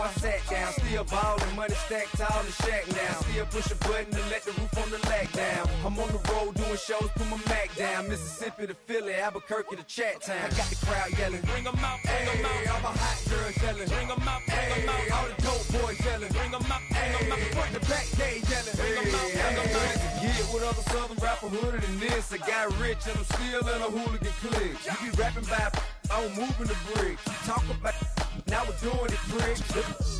I sat down. Still ballin', money stacked tall in shack now. Still push a button to let the roof on the lag down. I'm on the road doing shows, put my Mac down. Mississippi to Philly, Albuquerque to Chat Town. I got the crowd yelling, bring 'em out, bring 'em out. All my hot girls yelling, bring 'em out, bring 'em out. All the dope boys yelling, bring 'em out, bring 'em out. Front to back, they yelling, bring 'em out, bring 'em out. Yeah, with other southern rapper hooded than this. I got rich and I'm still in a hooligan clique. You be rapping by, I'm moving the bricks. You talk about, now we're doing it, prick.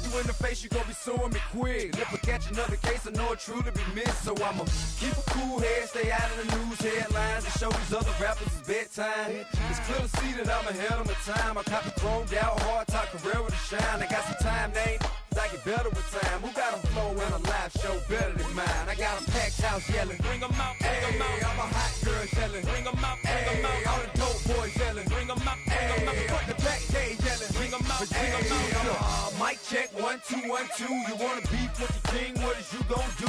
You in the face, you gon' be suing me quick. If I catch another case, I know it truly be missed. So I'ma keep a cool head, stay out of the news headlines, and show these other rappers it's bedtime. It's clear to see that I'm ahead of my time. I copy chromed out, hard talk, career with a shine. I got some time, name. I get better with time. Who got a flow and a live show better than mine? I got a packed house yelling, bring 'em out, bring 'em out. All my hot girls yelling, bring 'em out, bring 'em out. All the dope boys yelling, bring 'em out, bring 'em out. Front the back, they yelling, bring 'em out, bring 'em out. Mic check, 1 2 1 2. You wanna beef with the king? What is you gon' do?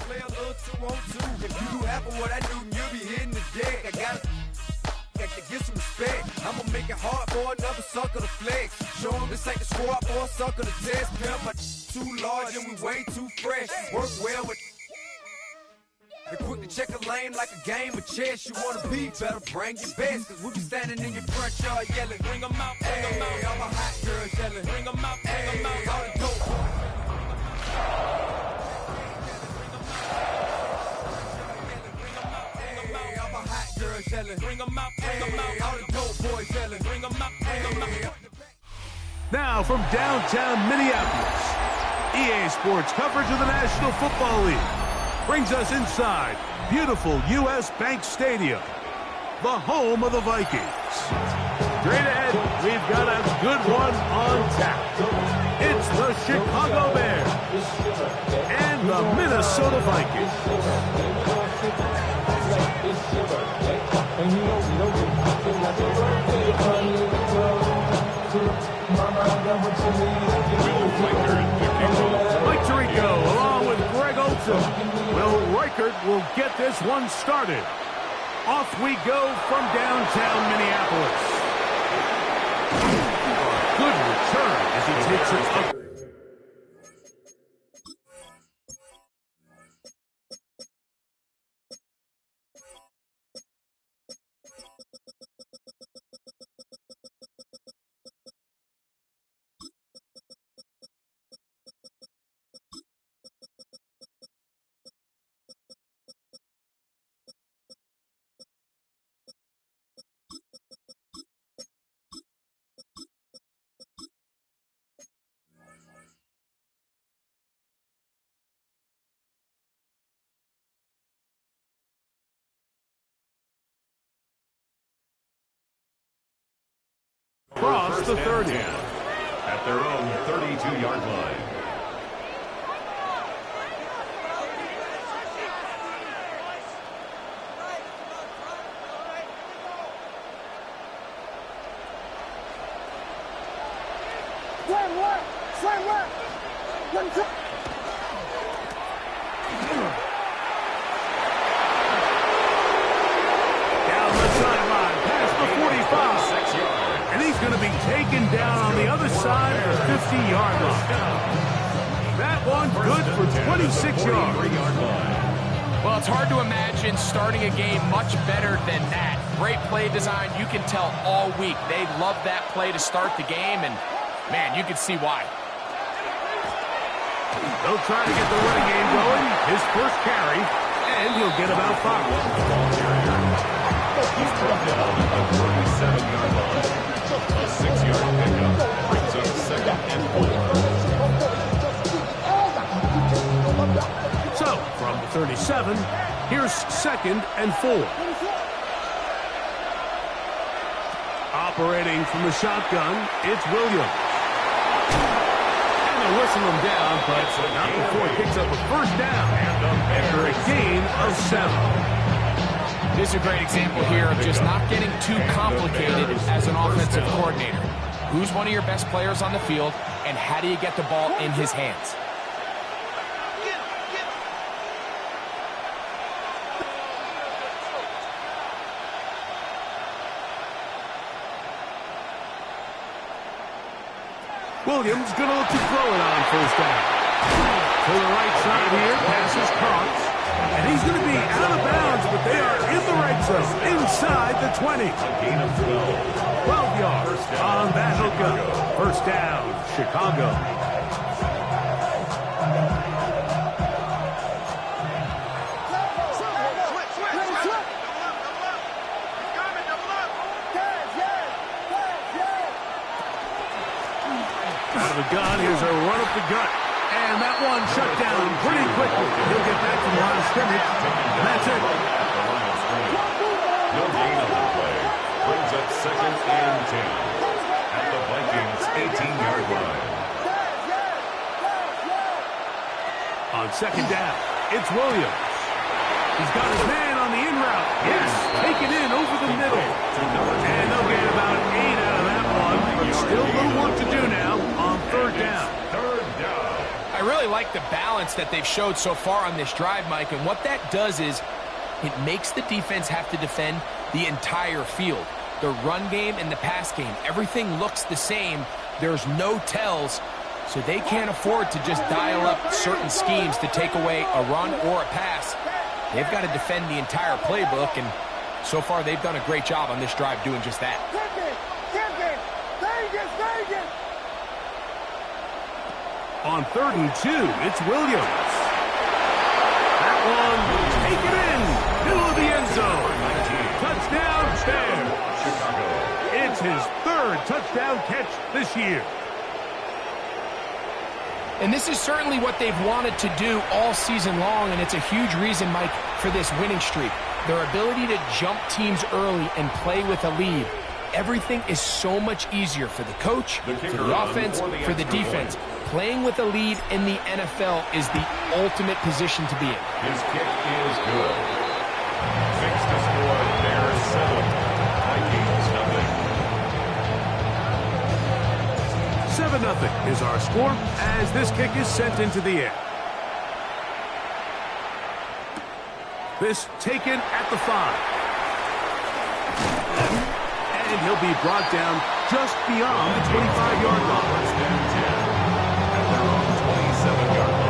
Play a little 2 on 2. If you do half of what I do, you'll be hitting the deck. I gotta get some respect. I'ma make it hard for another sucker to flex. Show 'em this ain't the squad for a sucker to test. Pimp, my too large and we way too fresh. Work well with. They quick to check a lane like a game of chess. You wanna be better, bring your best. Cause we be standing in your front yard yelling, bring 'em out, bring 'em out. All my hot girls yelling, bring 'em out, bring 'em out. All the dope boys. Bring 'em out, bring 'em out. All the dope boys yelling, bring 'em out, bring 'em out. Now from downtown Minneapolis, EA Sports coverage of the National Football League brings us inside beautiful U.S. Bank Stadium, the home of the Vikings. Straight ahead, we've got a good one on tap. It's the Chicago Bears and the Minnesota Vikings. Mike Tirico along with Greg Olsen. Will Reichert will get this one started. Off we go from downtown Minneapolis. Good return as he takes it up. Across the 30. At their own 32-yard line. Down the sideline, past the 45. And he's going to be taken down on the other side of the 50-yard line. That one good for 26 yards. Well, it's hard to imagine starting a game much better than that. Great play design. You can tell all week they love that play to start the game, and, man, you can see why. They'll try to get the running game going. His first carry, and he'll get about 5. He's brought down at the 37-yard line. A 6-yard pickup brings up 2nd and 4. So, from the 37, here's 2nd and 4. Operating from the shotgun, it's Williams. And they'll whistle him down, but not before he picks up a first down after a gain of 7. This is a great example here of just not getting too complicated as an offensive coordinator. Who's one of your best players on the field, and how do you get the ball in his hands? Williams going to look to throw it on first down. To the right side here, pass is caught. And he's going to be out of bounds, but they are in the red zone, inside the 20. Gain of 12. 12 yards on that hookup. First down, Chicago. Out of the gun, here's a run up the gut. And that one shut down pretty quickly. He'll get back to the line of scrimmage. And that's it. No gain on the play. Brings up 2nd and 10. At the Vikings' 18-yard line. On second down, it's Williams. He's got his man on the in route. Yes, take it in over the middle. And they'll get about 8 out of that one. But still a little work to do now on third down. I really like the balance that they've showed so far on this drive, Mike, and what that does is it makes the defense have to defend the entire field. The run game and the pass game, everything looks the same. There's no tells, so they can't afford to just dial up certain schemes to take away a run or a pass. They've got to defend the entire playbook, and so far they've done a great job on this drive doing just that. On 3rd and 2, it's Williams. That one, take it in, middle of the end zone. Touchdown, Bears. It's his 3rd touchdown catch this year. And this is certainly what they've wanted to do all season long, and it's a huge reason, Mike, for this winning streak. Their ability to jump teams early and play with a lead. Everything is so much easier for the coach, for the offense, for the defense. Playing with a lead in the NFL is the ultimate position to be in. His kick is good. Fixed to score. Bears 7. Vikings 0. 7-0 is our score as this kick is sent into the air. This taken at the 5. And he'll be brought down just beyond the 25-yard line. First down 10. At their own 27-yard line.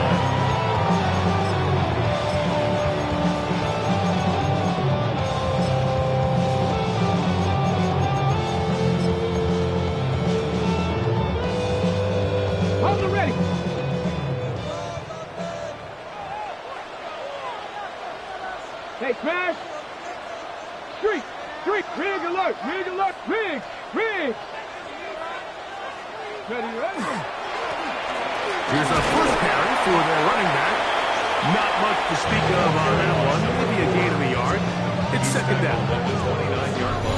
Ready. Hey, crash. Street. Rig alert. Rig. Ready. Here's a first carry for their running back. Not much to speak of on that one. Maybe a gain of a yard. It's second down.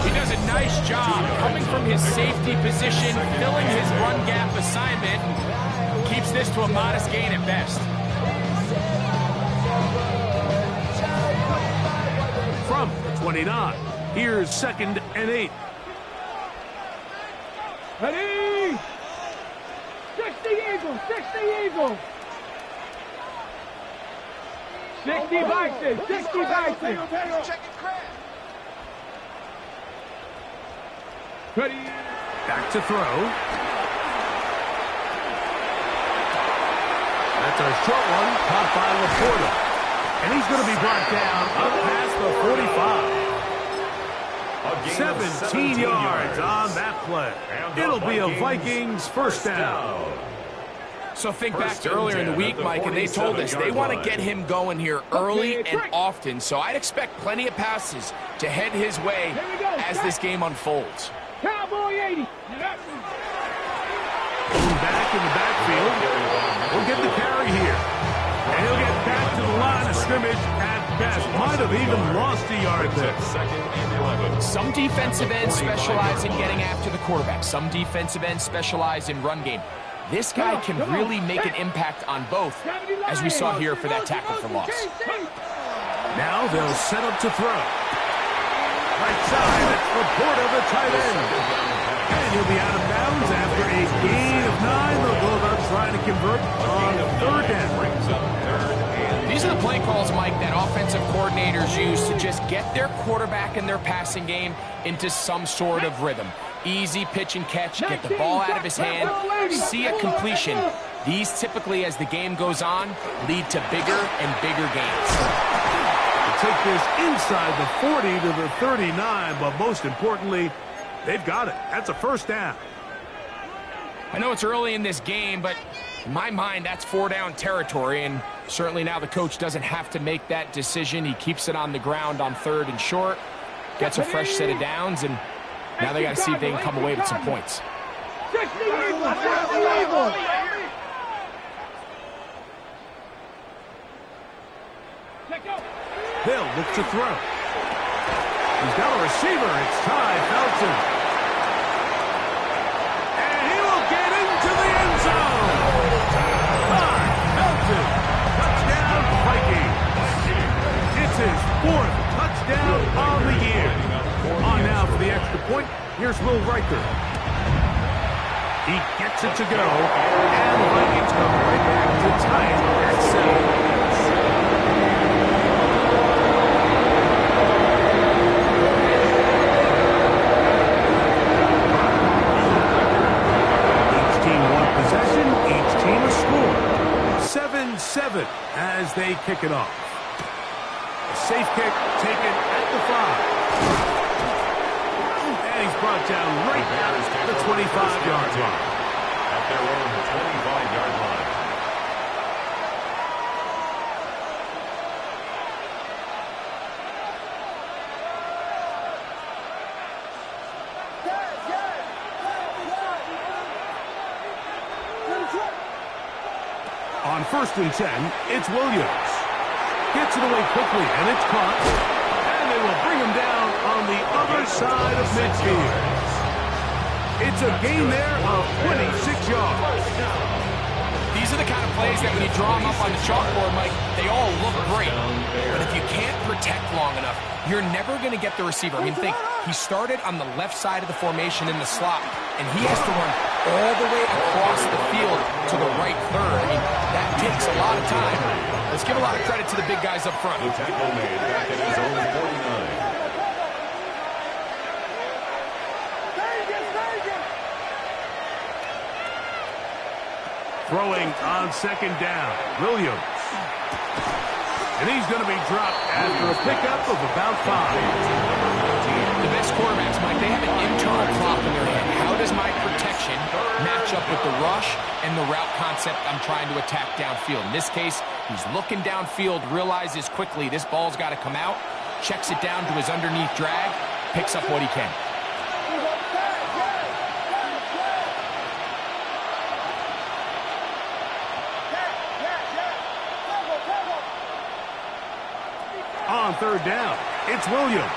He does a nice job coming from his safety position, filling his run gap assignment. Keeps this to a modest gain at best. From 29, here's 2nd and 8. Ready. 60 Eagles. 60 Vikings. Ready. Back to throw. That's a short one, caught by Laporta. And he's going to be brought down up past the 45. 17 yards on that play. It'll be a Vikings first down. So think back to earlier in the week, Mike, and they told us they want to get him going here early and often. So I'd expect plenty of passes to head his way as this game unfolds. Cowboy 80. Back in the backfield. We'll get the carry here. And he'll get back to the line of scrimmage at best. Might have even lost a yard there. 2nd and 11. Some defensive ends specialize in getting after the quarterback. Some defensive ends specialize in run game. This guy can really make an impact on both, as we saw here for that tackle for loss. Now they'll set up to throw. Right side, it's Laporta, the tight end. And he'll be out of bounds after a gain of 9. They'll go about trying to convert on 3rd down. These are the play calls, Mike, that offensive coordinators use to just get their quarterback and their passing game into some sort of rhythm. Easy pitch and catch, get the ball out of his hand, see a completion. These typically, as the game goes on, lead to bigger and bigger gains. Take this inside the 40 to the 39, but most importantly, they've got it. That's a first down. I know it's early in this game, but in my mind, that's 4-down territory, and certainly now the coach doesn't have to make that decision. He keeps it on the ground on 3rd and short, gets a fresh set of downs, and now they got to see if they can come away with some points. 60 Eagles! Hill looks to throw. He's got a receiver. It's Ty Felton. And he will get into the end zone. Ty Felton. Touchdown, Vikings. It's his 4th touchdown on the year. On now for the extra point. Here's Will Riker. He gets it to go. And the Vikings come right back to tie it at 7. Each team a score. 7-7 as they kick it off. A safe kick taken at the 5. And he's brought down right at the 25-yard line. At their own 25-yard line. On 1st and 10, it's Williams. Gets it away quickly, and it's caught. And they will bring him down on the other side of midfield. It's a gain there of 26 yards. These are the kind of plays that when you draw them up on the chalkboard, Mike, they all look great. But if you can't protect long enough, you're never going to get the receiver. I mean, think, he started on the left side of the formation in the slot, and he has to run all the way across the field to the right 3rd. I mean, that takes a lot of time. Let's give a lot of credit to the big guys up front. The tackle made back at his own 49. Throwing on 2nd down, Williams. And he's going to be dropped after a pickup of about 5. The best quarterbacks, Mike, they have an internal clock in their head. How does my protection match up with the rush and the route concept I'm trying to attack downfield? In this case, he's looking downfield, realizes quickly this ball's got to come out, checks it down to his underneath drag, picks up what he can. On 3rd down, it's Williams.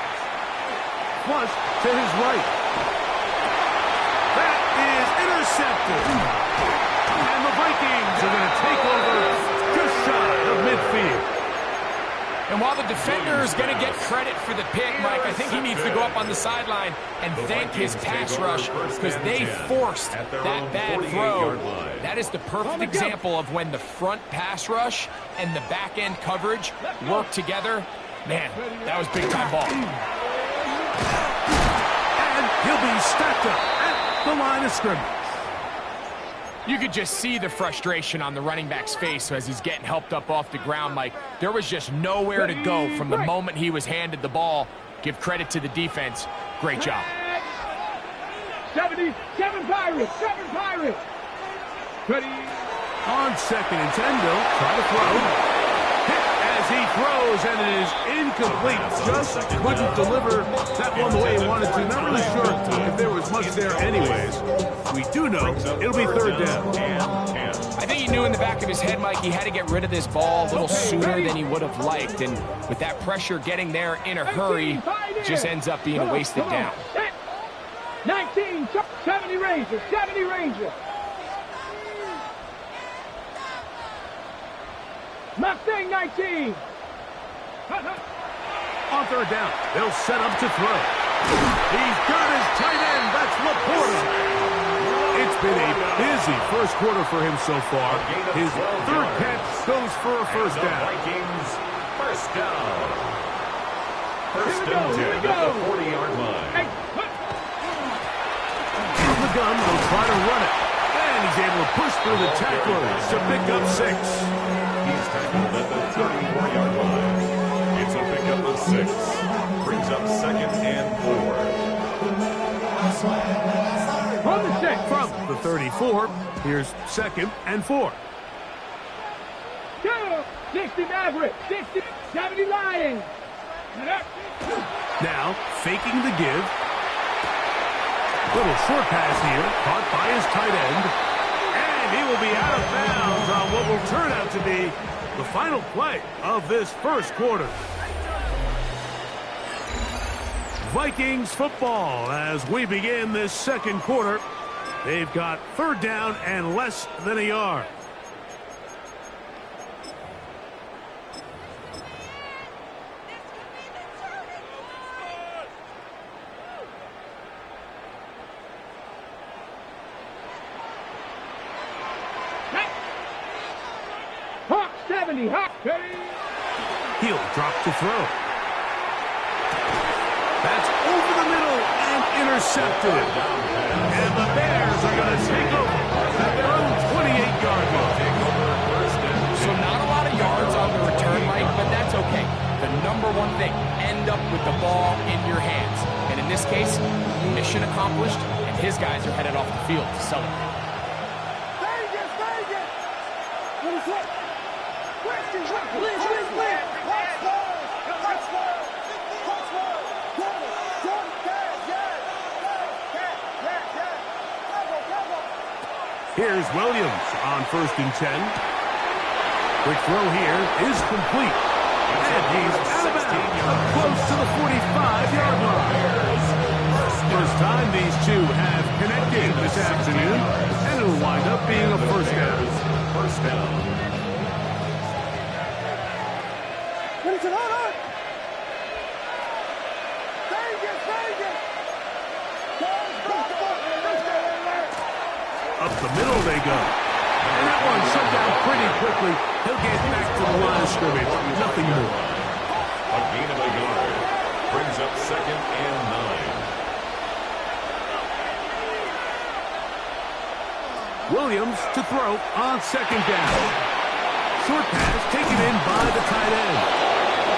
Flush to his right. That is intercepted. And the Vikings are going to take over just shy of midfield. And while the defender is going to get credit for the pick, Mike, I think he needs to go up on the sideline and thank his pass rush because they forced that bad throw. That is the perfect example of when the front pass rush and the back end coverage work together. Man, that was big-time ball. And he'll be stacked up at the line of scrimmage. You could just see the frustration on the running back's face as he's getting helped up off the ground, Mike. There was just nowhere to go from the moment he was handed the ball. Give credit to the defense. Great job. 77 Pirates! 7 Pirates! Ready? On 2nd and 10, Bill, try to throw. Hit as he throws, and it is incomplete. Just couldn't deliver that one the way he wanted to. Not really sure if there was much there anyways. We do know it'll be 3rd down. I think he knew in the back of his head, Mike, he had to get rid of this ball a little sooner than he would have liked. And with that pressure getting there in a hurry, just ends up being a wasted down. 19, 70 Rangers, 70 Rangers. Mustang 19. On 3rd down, they'll set up to throw. He's got his tight end. That's Laporta. It's been a busy first quarter for him so far. His 3rd catch goes for a first down. Vikings, first down. First and 10 at the 40-yard line. gun. They'll try to run it. And he's able to push through the tacklers to pick up 6. He's tackled at the 34-yard line. It's a pickup of 6. Brings up 2nd and 4. From the 6. From the 34, here's 2nd and 4. 60 Maverick. 60, 70 Lions. Now, faking the give. Little short pass here, caught by his tight end. And he will be out of bounds on what will turn out to be the final play of this first quarter. Vikings football as we begin this second quarter. They've got 3rd down and less than a yard. Hawk 70. Hawk. He'll drop to throw. That's over the middle and intercepted. And the Bears are going to take over at their own 28-yard line. So not a lot of yards on the return, Mike, but that's okay. The number one thing, end up with the ball in your hands. And in this case, mission accomplished, and his guys are headed off the field to celebrate. Here's Williams on 1st and 10. Quick throw here is complete. And he's out of bounds, close to the 45-yard line. First time these two have connected this afternoon, and it'll wind up being a first down. First down. Up the middle they go. And that one shut down pretty quickly. He'll get back to the line of scrimmage. Nothing more. A gain of a yard. Brings up 2nd and 9. Williams to throw on 2nd down. Short pass taken in by the tight end.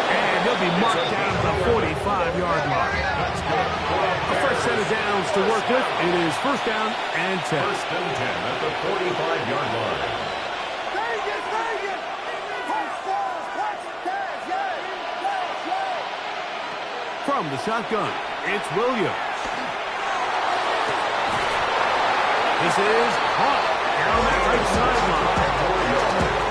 And he'll be marked down at the 45-yard line. That's good. The first set of downs to work with. It is 1st down and 10. 1st and 10 at the 45-yard line. From the shotgun, it's Williams. This is caught down that right sideline.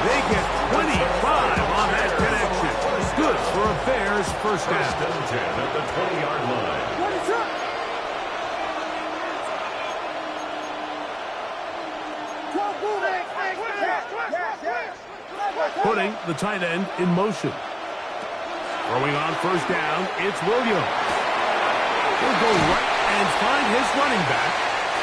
They get 25 on that connection. Good for a Bears first down. 1st and 10 at the 20-yard line. Putting the tight end in motion. Throwing on 1st down, it's Williams. He'll go right and find his running back.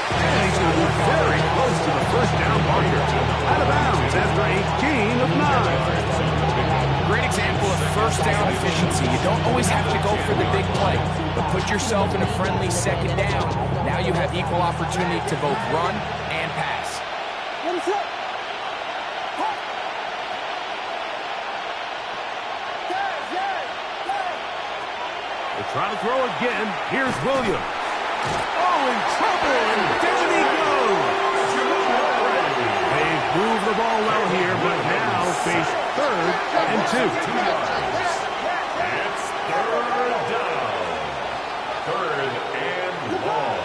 And he's going to be very close to the 1st down marker. Out of bounds after a gain of 9. Great example of 1st down efficiency. You don't always have to go for the big play, but put yourself in a friendly 2nd down. Now you have equal opportunity to both run and pass. Try to throw again. Here's Williams. Oh, in trouble, and down he goes. They've moved the ball well here, but now face 3rd and 2. It's 3rd down. 3rd and long.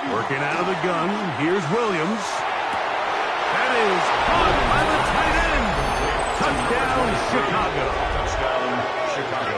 Working out of the gun. Here's Williams. That is caught by the tight end. Touchdown, Chicago. Chicago.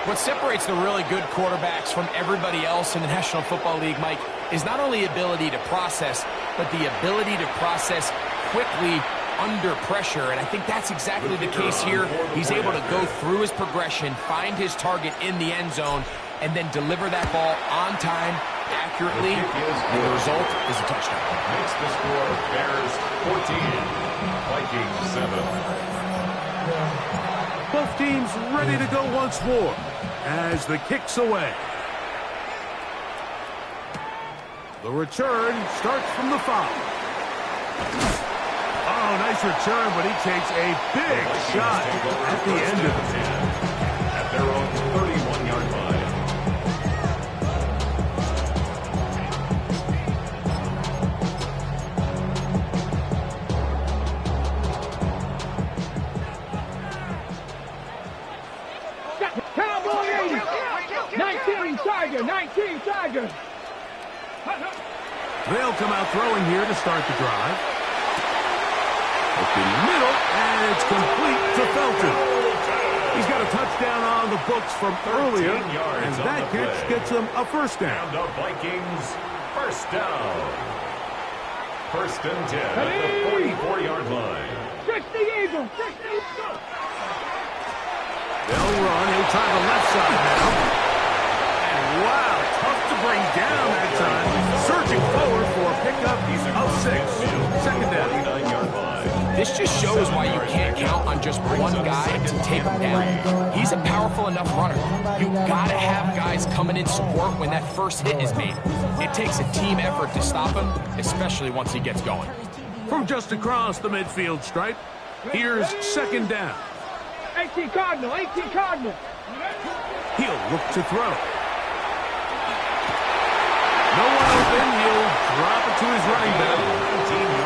What separates the really good quarterbacks from everybody else in the National Football League, Mike, is not only ability to process, but the ability to process quickly under pressure. And I think that's exactly the case here. He's able to go through his progression, find his target in the end zone, and then deliver that ball on time, accurately, and the result is a touchdown. Makes the score Bears 14, Vikings 7. Both teams ready to go once more as the kick's away. The return starts from the 5. Oh, nice return, but he takes a big shot at the end of it. At their own 31-yard line. Cowboy 80. 19 Tiger. 19 Tiger. They'll come out throwing here to start the drive. Open middle, and it's complete to Felton. He's got a touchdown on the books from earlier, and that catch gets him a first down. And the Vikings, first down. First and 10 at the 44-yard line. 60 Eagles. 60 Eagles. They'll run. He'll try the left side now. And wow, tough to bring down that time. Surging forward for a pickup of 6. Second down. 49-yard line. This just shows why you can't count on just one guy to take him down. He's a powerful enough runner. You gotta have guys coming in support when that first hit is made. It takes a team effort to stop him, especially once he gets going. From just across the midfield stripe, here's second down. 18 Cardinal. 18 Cardinal. He'll look to throw. No one open. He'll drop it to his running back.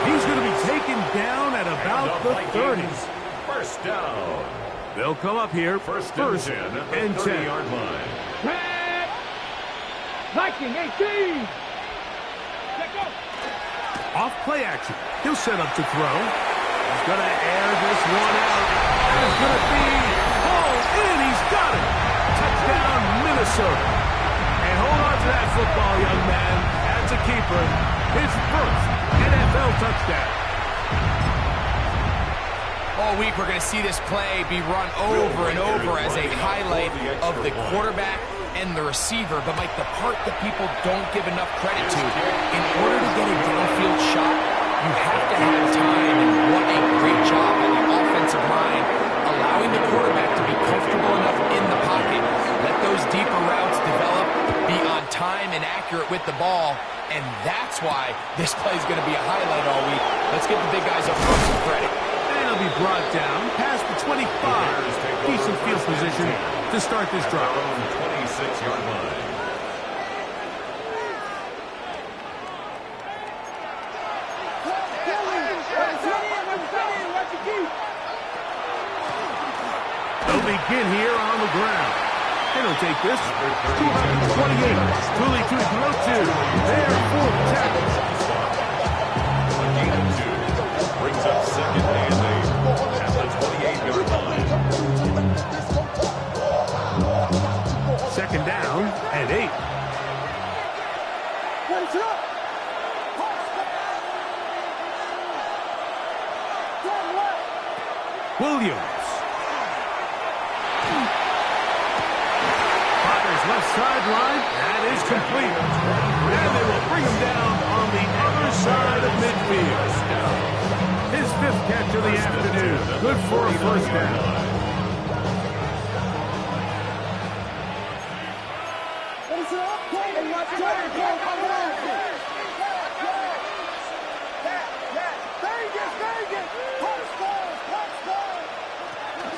He's going to be taken down at about the 30s. First down. They'll come up here First first and 10 and at the 10. 30-yard line. Red. Viking 18. Let go. Off play action. He'll set up to throw. He's going to air this one out. And it's going to be hauled in. He's got it. Touchdown, Minnesota. And hold on to that football, young man. That's a keeper. His first NFL touchdown. All week we're going to see this play be run over and over as a highlight of the quarterback and the receiver. But, Mike, the part that people don't give enough credit to, in order to get a downfield shot, you have to have time. And what a great job by the offensive line, allowing the quarterback to be comfortable enough in the pocket, let those deeper routes develop, be on time and accurate with the ball. And that's why this play is going to be a highlight all week. Let's give the big guys up front some credit. And he'll be brought down past the 25. Decent field position to start this drive. 26-yard line. They'll begin here on the ground. And he'll take this to about the 28. Cooley to throw to. There for the tackle. A gain of 2. Brings up second and 8 at the 28-yard line. Second down and 8. Williams. Left sideline, that is complete. And they will bring him down on the other side of midfield. His 5th catch of the afternoon. Good for a first down.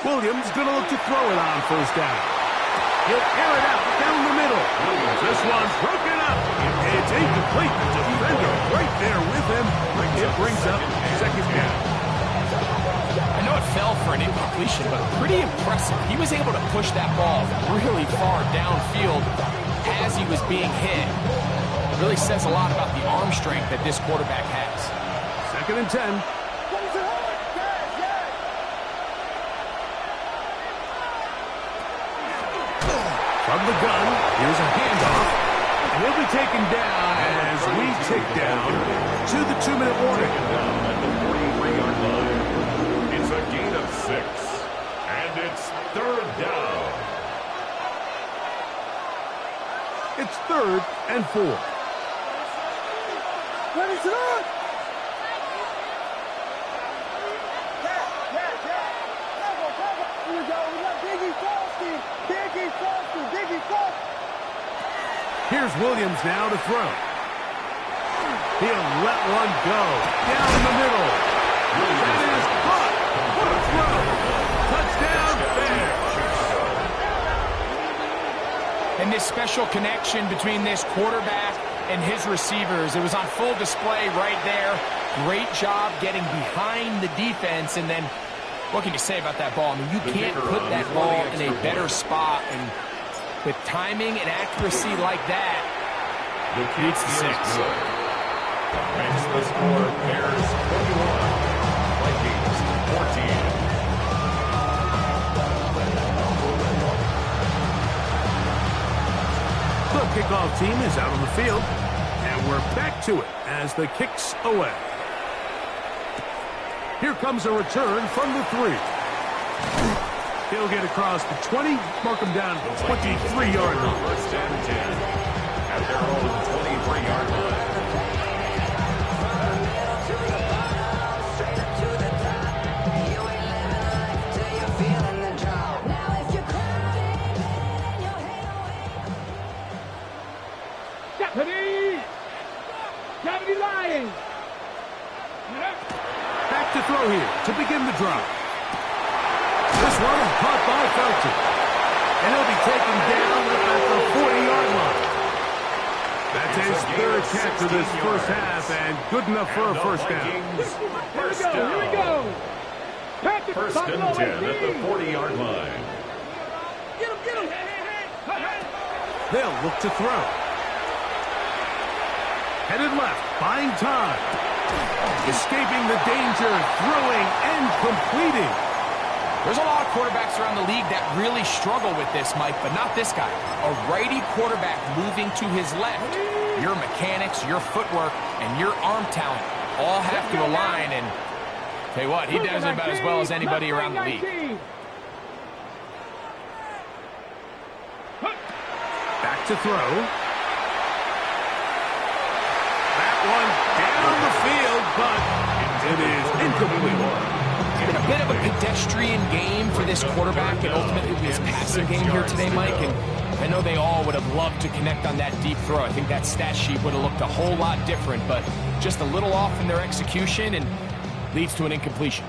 Williams going to look to throw it on first down. He'll air it out down the middle. This one's broken up. It's incomplete. The defender right there with him. It brings up second down. I know it fell for an incompletion, but pretty impressive. He was able to push that ball really far downfield as he was being hit. It really says a lot about the arm strength that this quarterback has. Second and 10. From the gun, here's a handoff. And he'll be taken down as we tick down to the 2-minute warning. Down at the 43-yard line. It's a gain of 6. And it's third down. It's 3rd and 4. What is it? Here we go. We got Biggie Frosty. Biggie Frosty. Biggie Frosty. Here's Williams now to throw. He'll let one go. Down the middle. That is caught. What a throw. Touchdown there. And this special connection between this quarterback and his receivers, it was on full display right there. Great job getting behind the defense. And then, what can you say about that ball? I mean, you can't put that ball in a better spot. And with timing and accuracy like that, Beats the 6. Makes the score Bears 21, Vikings 14. The kickoff team is out on the field, and we're back to it as the kick's away. Here comes a return from the 3. He'll get across the 20, mark him down at the 23-yard line. First and 10 at their own 23-yard line. Deputy Lions. Back to throw here to begin the drive. This one caught by Felton. And he'll be taken down at the 40-yard line. That's his third catch of this first half, and good enough for a first down. Here we go. Patrick, First and 10 at the 40-yard line. Get him. They'll look to throw. Headed left, buying time. Escaping the danger, throwing and completing. There's a lot of quarterbacks around the league that really struggle with this, Mike, but not this guy. A righty quarterback moving to his left. Your mechanics, your footwork, and your arm talent all have to align, and tell you what, he does it about as well as anybody around the league. Back to throw. That one down the field, but it is incomplete. It's been a bit of a pedestrian game for this quarterback and ultimately his passing game here today, Mike. And I know they all would have loved to connect on that deep throw. I think that stat sheet would have looked a whole lot different, but just a little off in their execution and leads to an incompletion.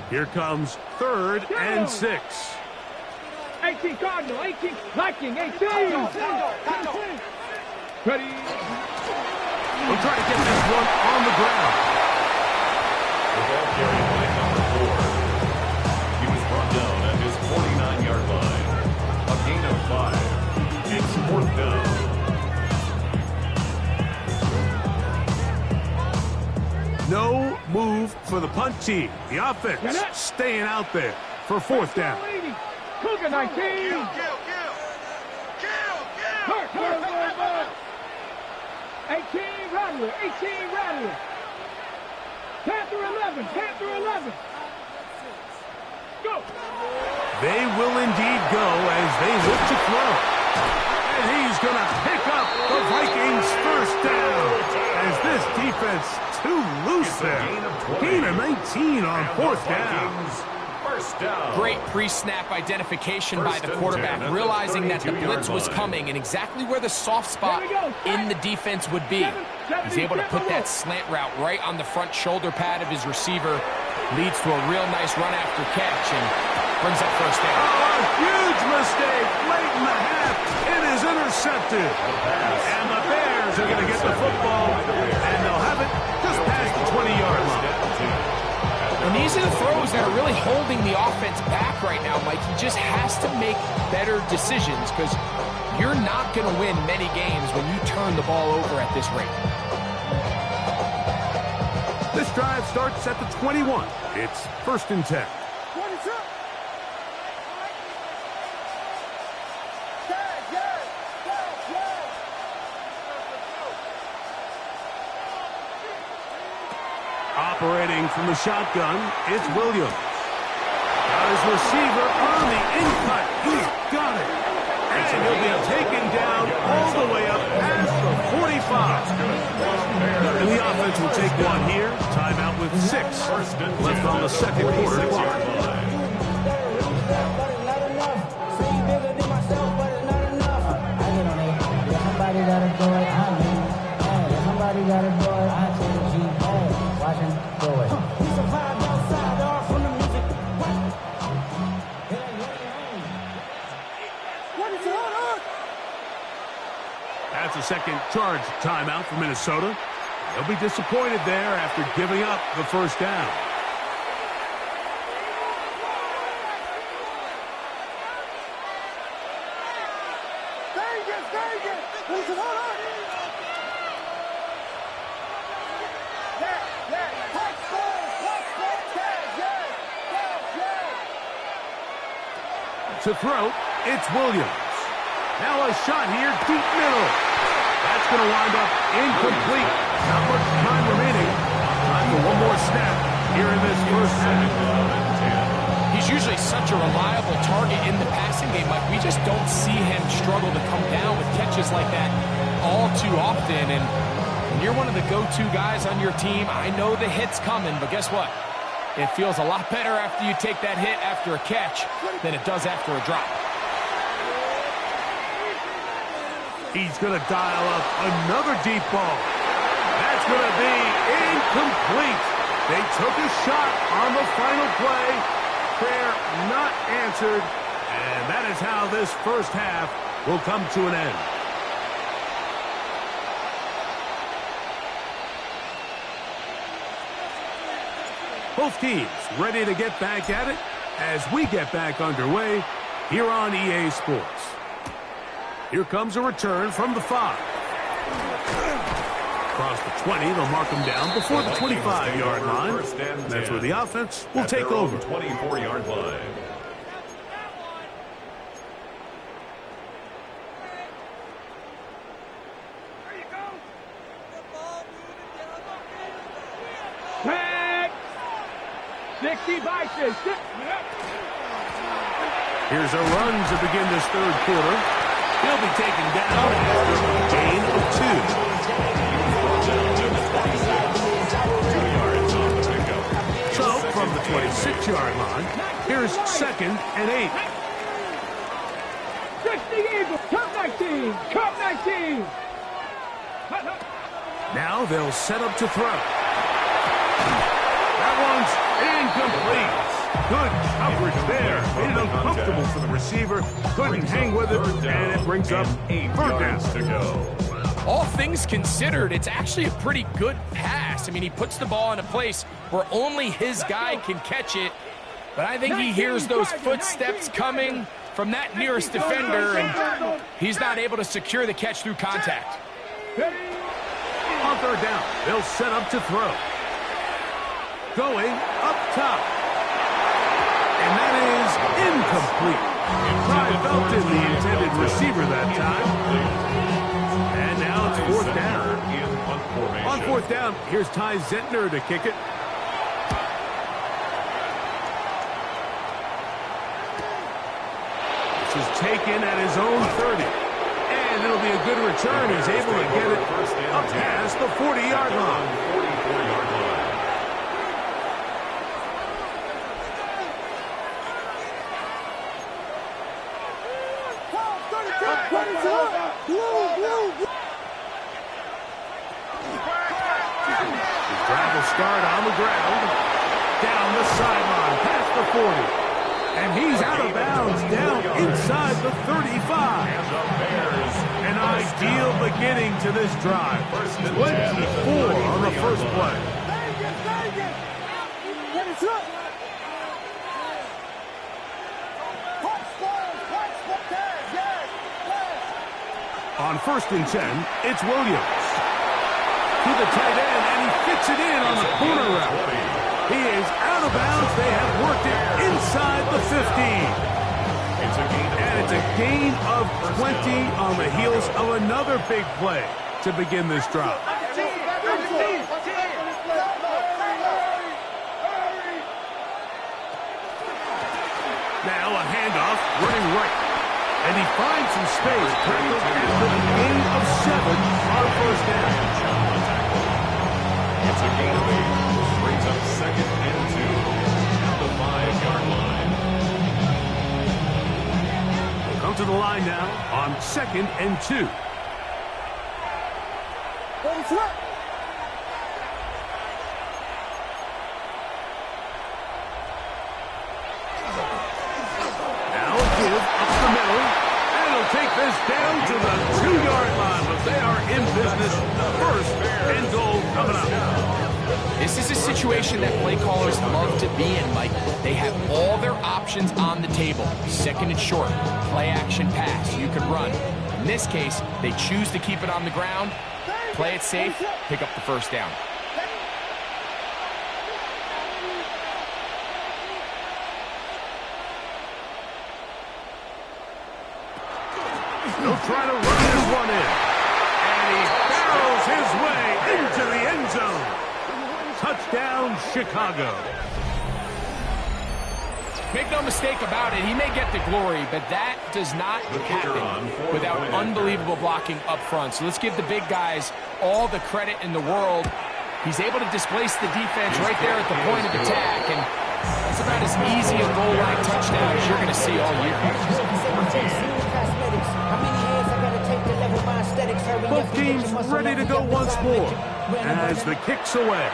Here comes 3rd and 6. 18 Cardinal, 18 Viking, 18. Ready? We'll try to get this one on the ground. The ball carried by number 4. He was brought down at his 49-yard line. A gain of 5. It's 4th down. No move for the punt team. The offense staying out there for 4th down. Cougar 19. Kill. Hurt. 18 Rattler. Panther 11. Go. They will indeed go as they look to throw. And he's going to pick up the Vikings' first down as this defense too loose there. Gain of 19 on 4th down. First down. Great pre-snap identification by the quarterback, realizing that the blitz was coming and exactly where the soft spot in the defense would be. He's able to put that slant route right on the front shoulder pad of his receiver. Leads to a real nice run after catch and brings up first down. Oh, a huge mistake late in the half. It is intercepted. And the Bears are going to get the football, and they'll have it just past the 20-yard line. And these are the throws that are really holding the offense back right now, Mike. He just has to make better decisions because you're not going to win many games when you turn the ball over at this rate. This drive starts at the 21. It's 1st and 10. Operating from the shotgun, it's Williams. Got his receiver on the in-cut. He's got it. And he'll be taken down all the way up past the 45. And the offense will take one here. Timeout with 6 left on the second quarter clock. Everybody got it, boy. I take you home. Watch him throw it. He's a vibe outside, dog, from the music. What is it? That's a second charge timeout for Minnesota. They'll be disappointed there after giving up the first down. To throw, it's Williams. Now a shot here, deep middle. That's going to wind up incomplete. Not much time remaining. Time for one more snap here in this first half. He's usually such a reliable target in the passing game. Like, we just don't see him struggle to come down with catches like that all too often. And when you're one of the go-to guys on your team, I know the hit's coming, but guess what? It feels a lot better after you take that hit after a catch than it does after a drop. He's going to dial up another deep ball. That's going to be incomplete. They took a shot on the final play. Prayer not answered. And that is how this first half will come to an end. Both teams ready to get back at it as we get back underway here on EA Sports. Here comes a return from the 5. Across the 20, they'll mark him down before the 25-yard line. That's where the offense will take over. 24-yard line. Here's a run to begin this third quarter. He'll be taken down after a gain of 2. So, from the 26-yard line, here's 2nd and 8. 60 Eagles, come 19, come 19. Now they'll set up to throw. That one's incomplete. Good coverage there. Made it uncomfortable for the receiver. Couldn't hang with it, and it brings up 8 yards to go. All things considered, it's actually a pretty good pass. I mean, he puts the ball in a place where only his guy can catch it. But I think he hears those footsteps coming from that nearest defender, and he's not able to secure the catch through contact. On third down, they'll set up to throw. Going up top. And that is incomplete. Pride belted the intended receiver that time. And now it's fourth down. On fourth down, here's Ty Zentner to kick it. This is taken at his own 30. And it'll be a good return. He's able to get it up past the 40-yard line. 44-yard line. Start on the ground, down the sideline, past the 40. And he's out of bounds, down inside the 35. An ideal beginning to this drive. 24 on the first play. On 1st and 10, it's Williams. To the tight end, and he fits it in on the corner route. He is out of bounds. They have worked it inside the 15. And it's a gain of 20 on the heels of another big play to begin this drive. Now a handoff, running right. And he finds some space, tackled after a gain of 7 on first down. It's a gain of 8. Brings up 2nd and 2 at the 5-yard line. We'll come to the line now on 2nd and 2. position that play callers love to be in, Mike. They have all their options on the table. Second and short, play action pass, you can run. In this case, they choose to keep it on the ground, play it safe, pick up the first down. He'll try to run this one in. And he barrels his way into the end zone. Touchdown, Chicago. Make no mistake about it, he may get the glory, but that does not happen without unbelievable blocking up front. So let's give the big guys all the credit in the world. He's able to displace the defense right there at the point of attack, and it's about as easy a goal line touchdown as you're going to see all year. Both teams ready to go once more as the kick's away.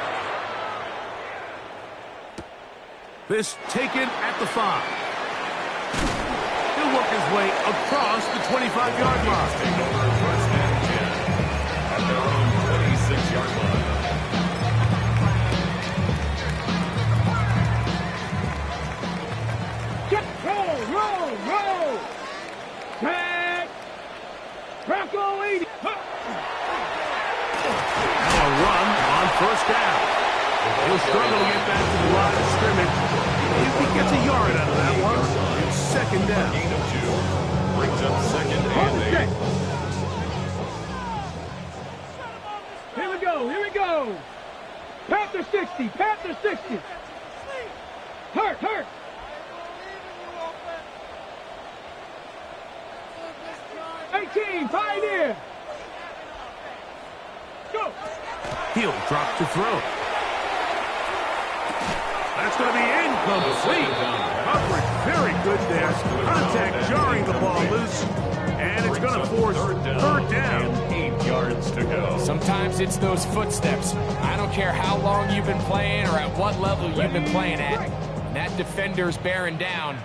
This taken at the 5. He'll work his way across the 25-yard line. Take over first and 10 at their own 26-yard line. Roll! Tag! Bronco 80! Now a run on first down. He'll struggle to get back to the line of scrimmage. If he gets a yard out of that one, it's second down. Gain of 2 brings up second and 8. Here we go! Panther 60! Hurt! 18, Pioneer! Go! He'll drop to throw. That's going to be incomplete. Coverage very good there. Contact jarring the ball loose. And it's going to force third down. And 8 yards to go. Sometimes it's those footsteps. I don't care how long you've been playing or at what level you've been playing at. When that defender's bearing down,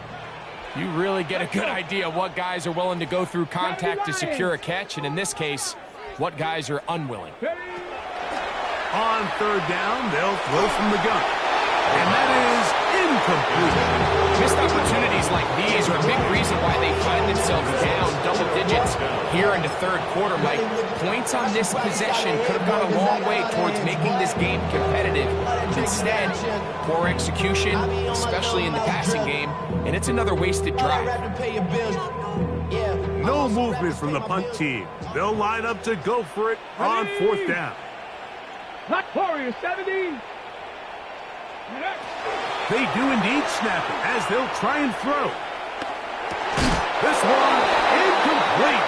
you really get a good idea of what guys are willing to go through contact to secure a catch, and in this case, what guys are unwilling. On third down, they'll throw from the gun. And that is incomplete. Missed opportunities like these are a big reason why they find themselves down double digits here in the third quarter, Mike. Points on this possession could have gone a long way towards making this game competitive. Instead, poor execution, especially in the passing game, and it's another wasted drive. No movement from the punt team. They'll line up to go for it on fourth down. Hot Warrior 70! They do indeed snap it as they'll try and throw. This one incomplete.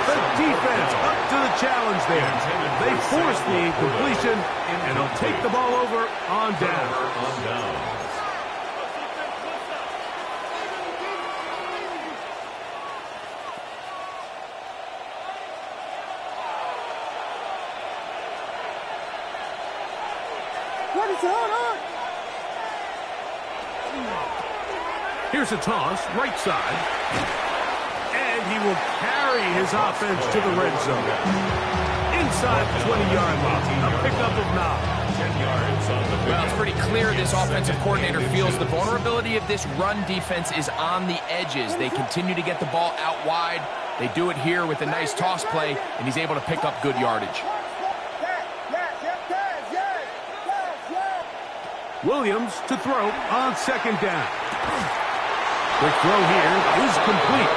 The defense up to the challenge there. They force the incompletion, and they'll take the ball over on down. What is on? Here's a toss, right side. And he will carry his offense to the red zone. Inside the 20-yard line, a pickup of 9. 10 yards on the Well, it's pretty clear this offensive coordinator feels the vulnerability of this run defense is on the edges. They continue to get the ball out wide. They do it here with a nice toss play, and he's able to pick up good yardage. Williams to throw on second down. Quick throw here is complete.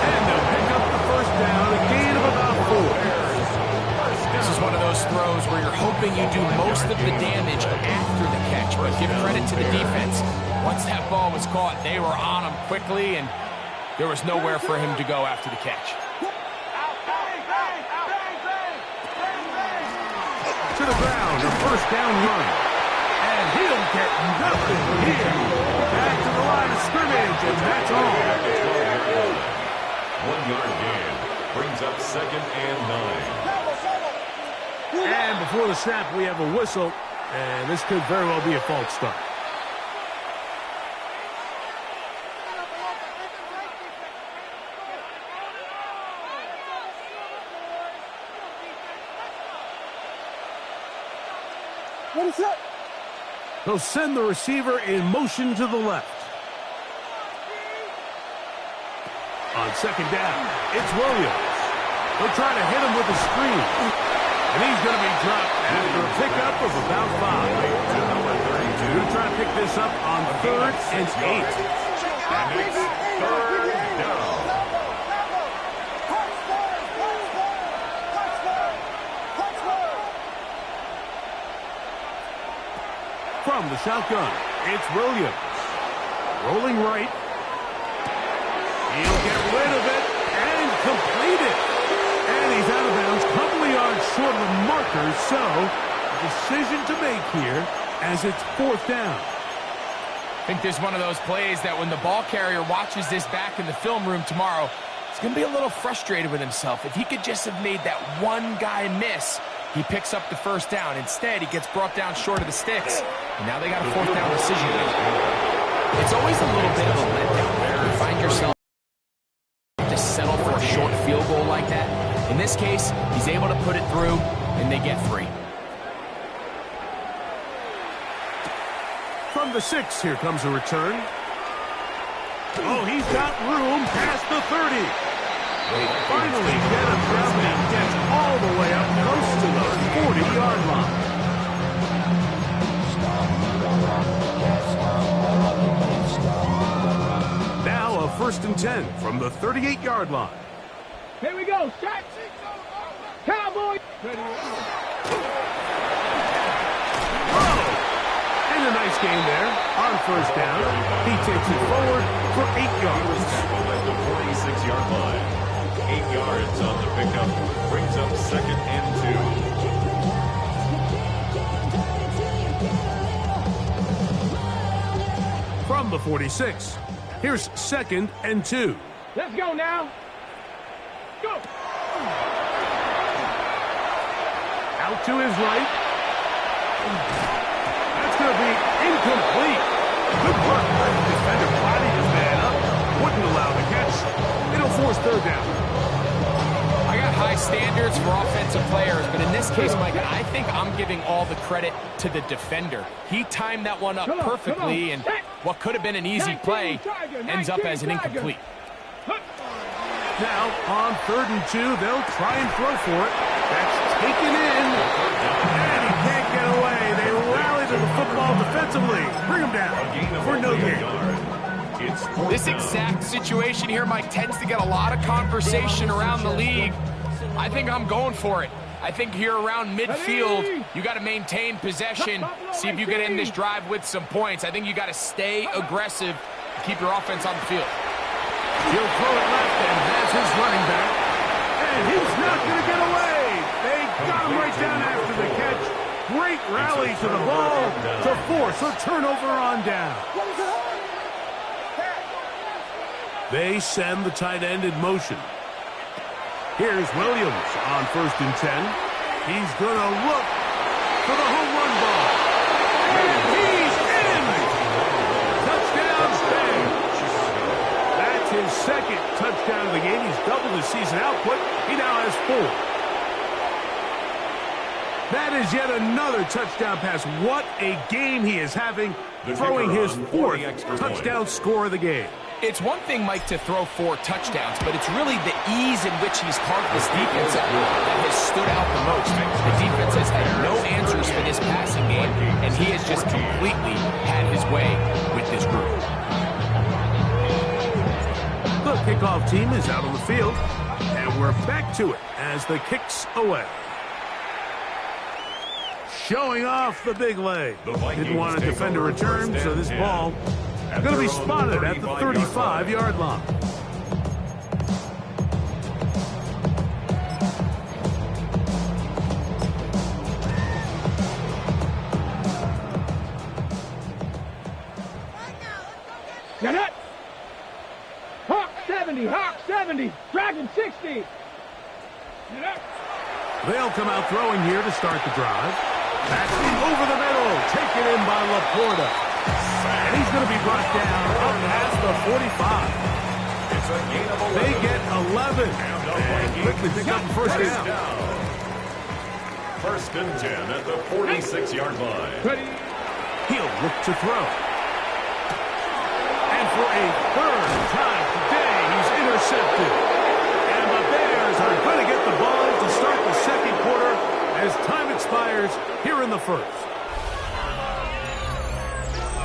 And they'll pick up the first down, a gain of about 4. This is one of those throws where you're hoping you do most of the damage after the catch, but give credit to the defense. Once that ball was caught, they were on him quickly, and there was nowhere for him to go after the catch. To the ground, a first down run. And he'll get nothing here. Back to the line of scrimmage, and that's all. 1-yard gain brings up second and 9. And before the snap, we have a whistle, and this could very well be a false start. What is up? He'll send the receiver in motion to the left. On second down, it's Williams. He'll try to hit him with a screen. And he's going to be dropped after a pickup of about 5. He's going to try to pick this up on 3rd and 8. And it's 3rd down. From the shotgun, it's Williams. Rolling right. He'll get rid of it and complete it. And he's out of bounds, a couple of yards short of the marker, so decision to make here as it's 4th down. I think this is one of those plays that when the ball carrier watches this back in the film room tomorrow, he's going to be a little frustrated with himself. If he could just have made that one guy miss, he picks up the 1st down. Instead, he gets brought down short of the sticks. And now they got a 4th down decision to make. It's always a little bit of a letdown where you find yourself to settle for a short field goal like that. In this case, he's able to put it through, and they get 3. From the 6, here comes a return. Oh, he's got room past the 30. They finally get him down and gets all the way up close to the 40-yard line. Now a 1st and 10 from the 38-yard line. Here we go. Shot. Cowboy. And a nice gain there on 1st down. He takes it forward for 8 yards. At the 46-yard line. 8 yards on the pickup. Brings up 2nd and 2. From the 46, here's 2nd and 2. Let's go now. Go. Out to his right. That's going to be incomplete. Good work by the defender. Body his man up. Wouldn't allow the catch. It'll force 3rd down. I got high standards for offensive players, but in this case, Mike, I think I'm giving all the credit to the defender. He timed that one up perfectly, and what could have been an easy play ends up as an incomplete. Now, on 3rd and 2, they'll try and throw for it. That's taken in. And he can't get away. They rally to the football defensively. Bring him down for no gain. This exact situation here, Mike, tends to get a lot of conversation around the league. I think I'm going for it. I think here around midfield, you got to maintain possession, see if you get in this drive with some points. I think you got to stay aggressive to keep your offense on the field. He'll throw it left and has his running back. And he's not going to get away. They got him right down after the catch. Great rally to the ball to force a turnover on down. They send the tight end in motion. Here's Williams on 1st and 10. He's going to look for the home run ball. And he's in! Touchdown, Spain. That's his 2nd touchdown of the game. He's doubled his season output. He now has 4. That is yet another touchdown pass. What a game he is having, throwing his 4th touchdown score of the game. It's one thing, Mike, to throw 4 touchdowns, but it's really the ease in which he's carved this defense up that has stood out the most. The defense has had no answers for this passing game, and he has just completely had his way with this group. The kickoff team is out on the field, and we're back to it as the kick's away. Showing off the big leg. Didn't want to defend a return, so this ball going to be spotted at the 35-yard line. Got it. Hawk 70, Hawk 70, Dragon 60. They'll come out throwing here to start the drive. That's over the middle, taken in by Laporta. And he's going to be brought down up past the 45. It's a gain of 11. They get 11. And quickly pick up the 1st down. 1st and 10 at the 46-yard line. Ready. He'll look to throw. And for a third time today, he's intercepted. And the Bears are going to get the ball to start the second quarter as time expires here in the first.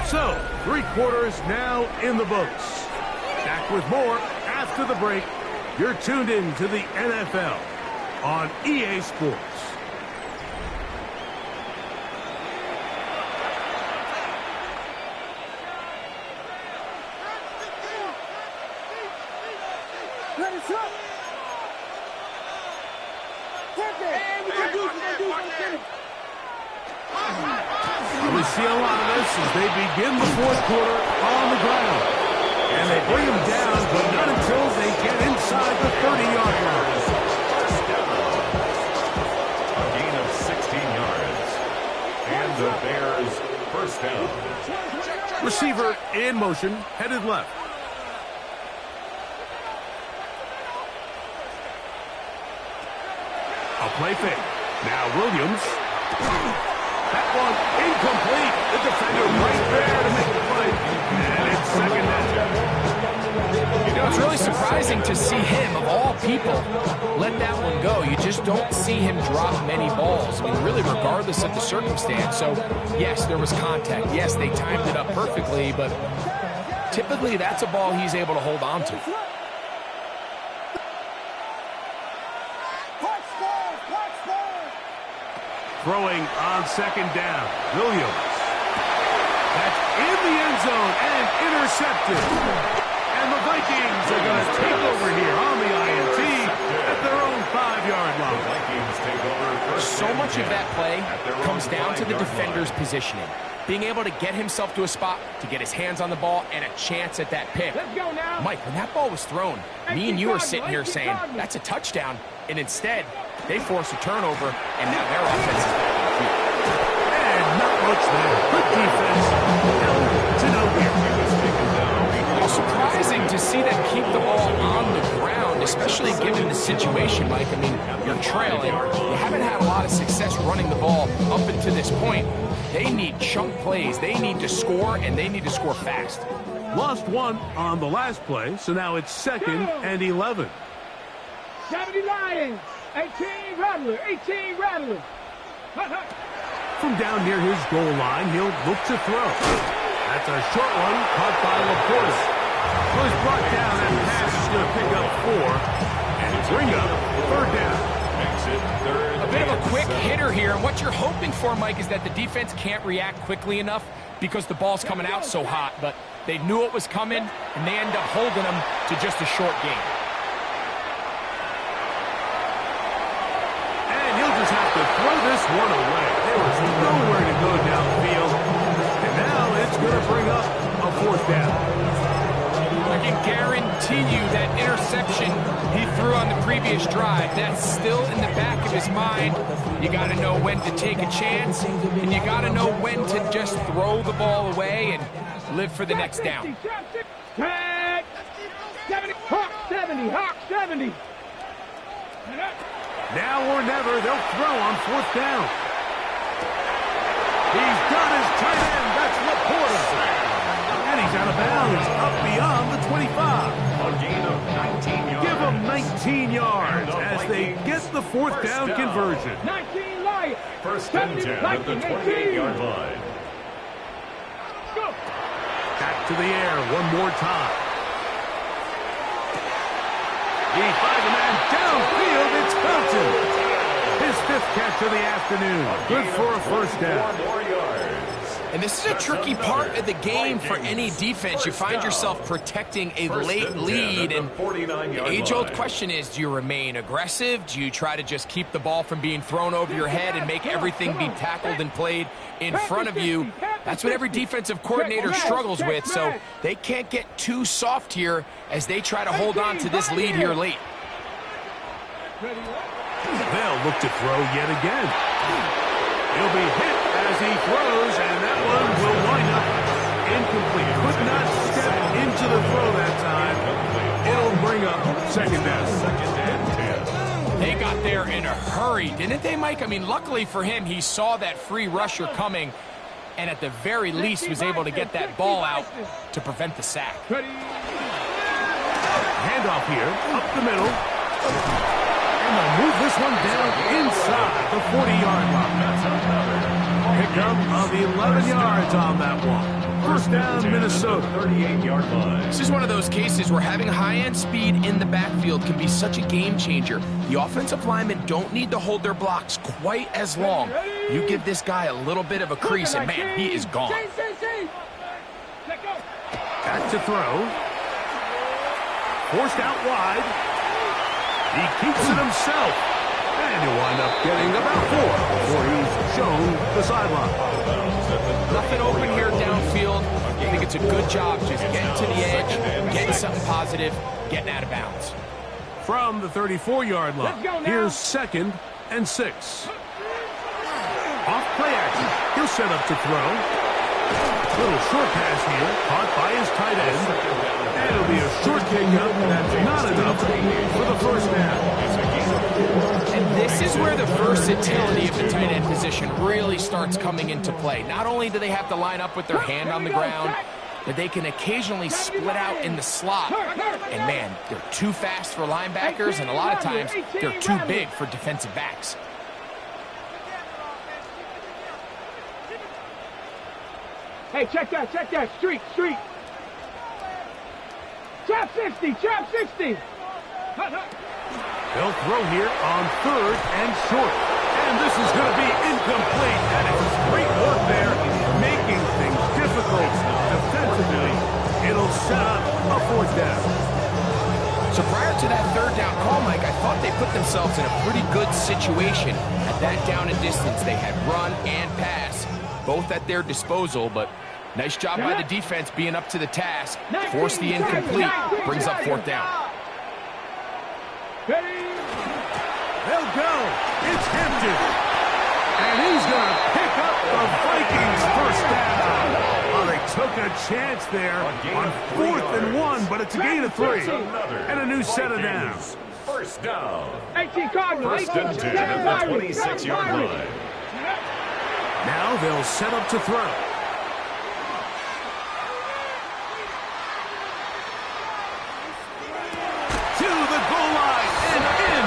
So, 3 quarters now in the books. Back with more after the break. You're tuned in to the NFL on EA Sports. We see a lot of this as they begin the fourth quarter on the ground. And they bring him down, but not until they get inside the 30-yard line. A gain of 16 yards. And the Bears first down. Receiver in motion, headed left. A play fake. Now Williams. That one incomplete. The defender right there to make the play. And it's second down. You know, it's really surprising to see him, of all people, let that one go. You just don't see him drop many balls. I mean, really, regardless of the circumstance. So, yes, there was contact. Yes, they timed it up perfectly, but typically that's a ball he's able to hold on to. Throwing on second down. Williams. That's in the end zone and intercepted. And the Vikings are going to take over here on the INT at their own 5-yard line. Vikings take over. So much of that play comes down to the defender's positioning. Being able to get himself to a spot, to get his hands on the ball, and a chance at that pick. Let's go now. Mike, when that ball was thrown, me and you are sitting here saying, that's a touchdown. And instead, they force a turnover, and now their offense is back on the field. And not much there. Good defense. Held to no here. It's surprising to see them keep the ball on the ground, especially given the situation, Mike. I mean, you're trailing. You haven't had a lot of success running the ball up until this point. They need chunk plays. They need to score, and they need to score fast. Lost one on the last play, so now it's 2nd and 11. 70 Lions, 18 Rattler, 18 Rattler. From down near his goal line, he'll look to throw. That's a short one caught by Laporta. Was brought down, and pass is going to pick up 4 and bring up 3rd down. A bit of a quick hitter here, and what you're hoping for, Mike, is that the defense can't react quickly enough because the ball's coming out so hot, but they knew it was coming, and they end up holding them to just a short game. Have to throw this one away. There was nowhere to go downfield. And now it's going to bring up a 4th down. I can guarantee you that interception he threw on the previous drive, that's still in the back of his mind. You got to know when to take a chance, and you got to know when to just throw the ball away and live for the next down. 70, Hawk 70, Hawk 70. Now or never, they'll throw on 4th down. He's got his tight end. That's Laporta. And he's out of bounds, up beyond the 25. A gain of 19 yards. Give them 19 yards as they get the 4th down conversion. 19 Lions. First and 10 at the 28-yard line. Back to the air one more time. He finds a man downfield. It's Felton. His 5th catch of the afternoon. Good for a first down. 4 more yards. And this is a tricky part of the game for any defense. You find yourself protecting a late lead, and the age-old question is, do you remain aggressive? Do you try to just keep the ball from being thrown over your head and make everything be tackled and played in front of you? That's what every defensive coordinator struggles with, so they can't get too soft here as they try to hold on to this lead here late. They'll look to throw yet again. He'll be hit as he throws, and that one will wind up incomplete. Could not step into the throw that time. It'll bring up 2nd down. 2nd and 10. They got there in a hurry, didn't they, Mike? I mean, luckily for him, he saw that free rusher coming. and at the very least was able to get that ball out to prevent the sack. Handoff here, up the middle. And they'll move this one down inside the 40-yard line. Pickup of 11 yards on that one. First down, Minnesota. 38-yard line. This is one of those cases where having high-end speed in the backfield can be such a game changer. The offensive linemen don't need to hold their blocks quite as long. You give this guy a little bit of a crease, and man, he is gone. Back to throw. Forced out wide. He keeps it himself. And he'll wind up getting about 4 before he's shown the sideline. Nothing open here downfield. I think it's a good job just getting to the edge, getting something positive, getting out of bounds. From the 34-yard line, here's 2nd and 6. Off play action. He'll set up to throw. Little short pass here, caught by his tight end. And it'll be a short pickup. That's not enough for the first down. And this is where the versatility of the tight end position really starts coming into play. Not only do they have to line up with their hand on the ground, but they can occasionally split out in the slot. And man, they're too fast for linebackers, and a lot of times they're too big for defensive backs. Hey, check that, street. Trap 60, trap 60. They'll throw here on 3rd and short. And this is going to be incomplete. And it's great work there, making things difficult defensively. It'll set up a 4th down. So prior to that 3rd down call, Mike, I thought they put themselves in a pretty good situation. At that down and distance, they had run and pass, both at their disposal, but nice job by the defense being up to the task. Force the incomplete, brings up 4th down. They'll go. It's Hampton. And he's going to pick up the Vikings' first down. Well, they took a chance there on 4th and 1, but it's a gain of 3. And a new set of downs. First down. 18 Cardinals. First and 10 at the 26-yard line. Now they'll set up to throw. To the goal line and in.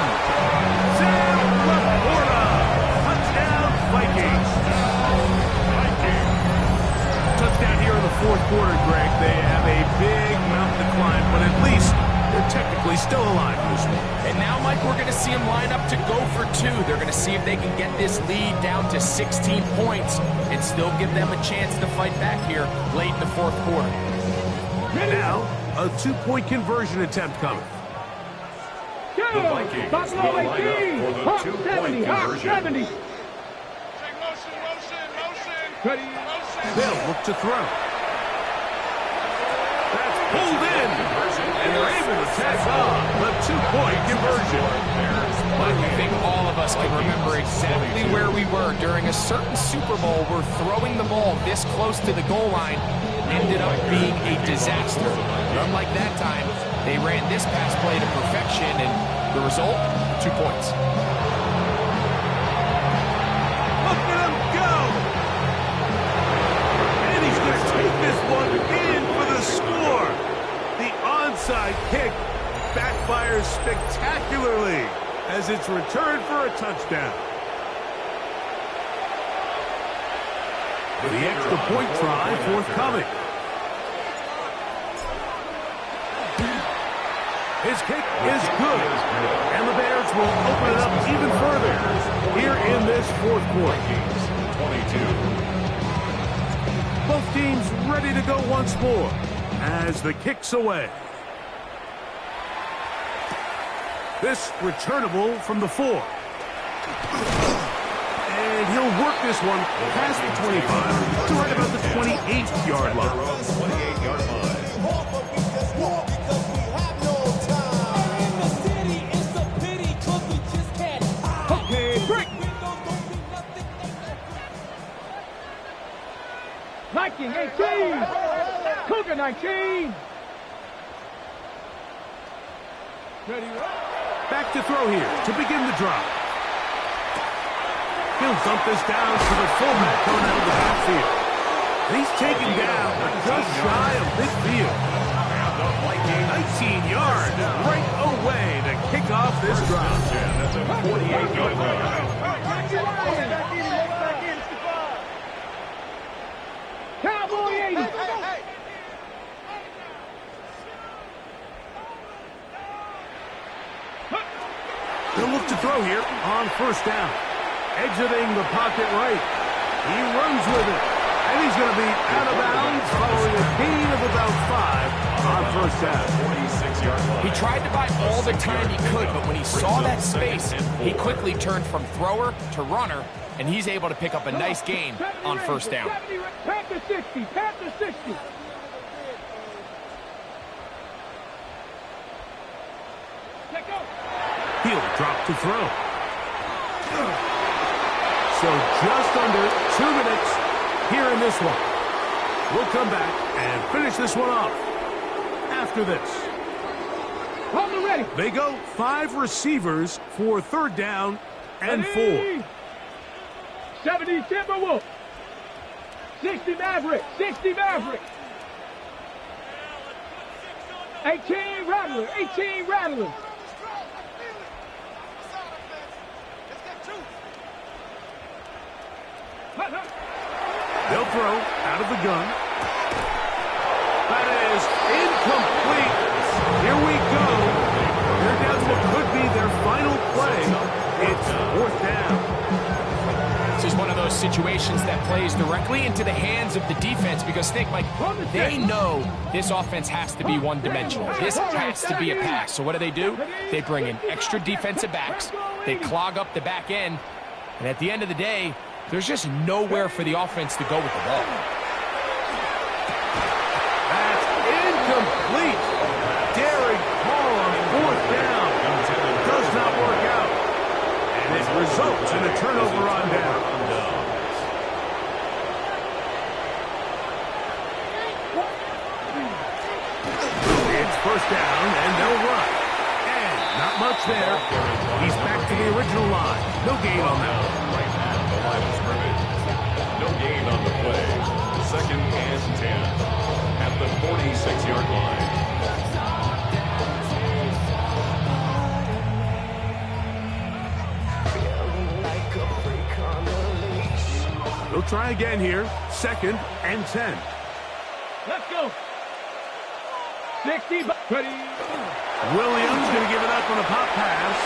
Sam Laporta. Touchdown, Vikings. Touchdown here in the 4th quarter, Greg. They have a big mountain to climb, but at least they're technically still alive in this one. And now, Mike, we're going to see them line up to go for 2. They're going to see if they can get this lead down to 16 points and still give them a chance to fight back here late in the 4th quarter. And now, a 2-point conversion attempt coming. The Vikings will line up for the 2-point conversion. They'll look to throw. That's pulled in. And they're able to tag on the 2-point conversion. Mike, I think all of us can remember exactly where we were during a certain Super Bowl where throwing the ball this close to the goal line ended up being a disaster. But unlike that time, they ran this pass play to perfection, and the result, 2 points. Look at him go! And he's going to take this one in for the score. The onside kick backfires spectacularly as it's returned for a touchdown. With the extra point try forthcoming. His kick is good, and the Bears will open it up even further here in this 4th quarter. 22. Both teams ready to go once more as the kick's away. This returnable from the 4. And he'll work this one past the 25 to right about the 28-yard line. 28-yard line. Viking 18, Cougar 19. Back to throw here to begin the drive. He'll dump this down to the fullback going out of the backfield. And he's taken down just shy of midfield. 19 yards right away to kick off this drive. That's a 48-yard line. Cowboy 80. They'll look to throw here on first down. Exiting the pocket right. He runs with it. And he's going to be out of bounds following a gain of about 5 on first down. 46-yard line. He tried to buy all the time he could, but when he saw that space, he quickly turned from thrower to runner, and he's able to pick up a nice gain on first down. Panther 60. Panther 60. He'll drop to throw. So just under 2 minutes here in this one. We'll come back and finish this one off after this. Hold ready. They go 5 receivers for third down and 4. 70 Timberwolves. 60 Maverick. 60 Maverick. 18 Rattler. 18 Rattler. They'll throw out of the gun. That is incomplete. Here we go. They're down to what could be their final play. It's fourth down. This is one of those situations that plays directly into the hands of the defense because, think, Mike, they know this offense has to be one-dimensional. This has to be a pass. So what do? They bring in extra defensive backs. They clog up the back end. And at the end of the day, there's just nowhere for the offense to go with the ball. That's incomplete. Derek Carr on fourth down. Does not work out. And it results in a turnover on down. It's first down, and they'll run. And not much there. He's back to the original line. No gain on that one. Line of scrimmage. No gain on the play. Second and 10 at the 46-yard line. They'll try again here. Second and 10. Let's go. 60. Ready. Williams going to give it up on a pop pass.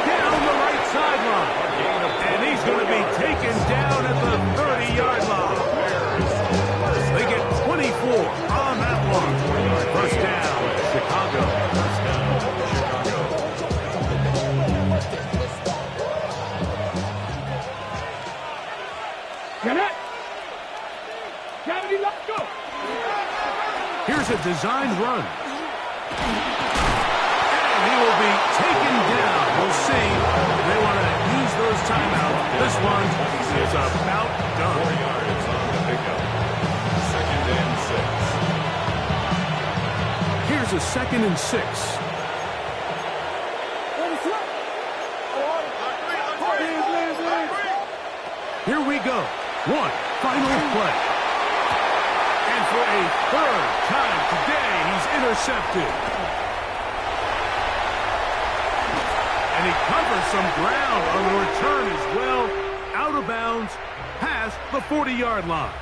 Down the right sideline. And he's going to be taken down at the 30-yard line. They get 24 on that one. First down, Chicago. First down, Chicago. Get it. 70, let's go. Here's a designed run. And he will be taken down. We'll see. They want to use those timeouts. This one is about done. 4 yards on the pickup. Second and 6. Here's a second and 6. Here we go. One final play. And for a third time today, he's intercepted. And he covers some ground on the return as well. Out of bounds, past the 40-yard line.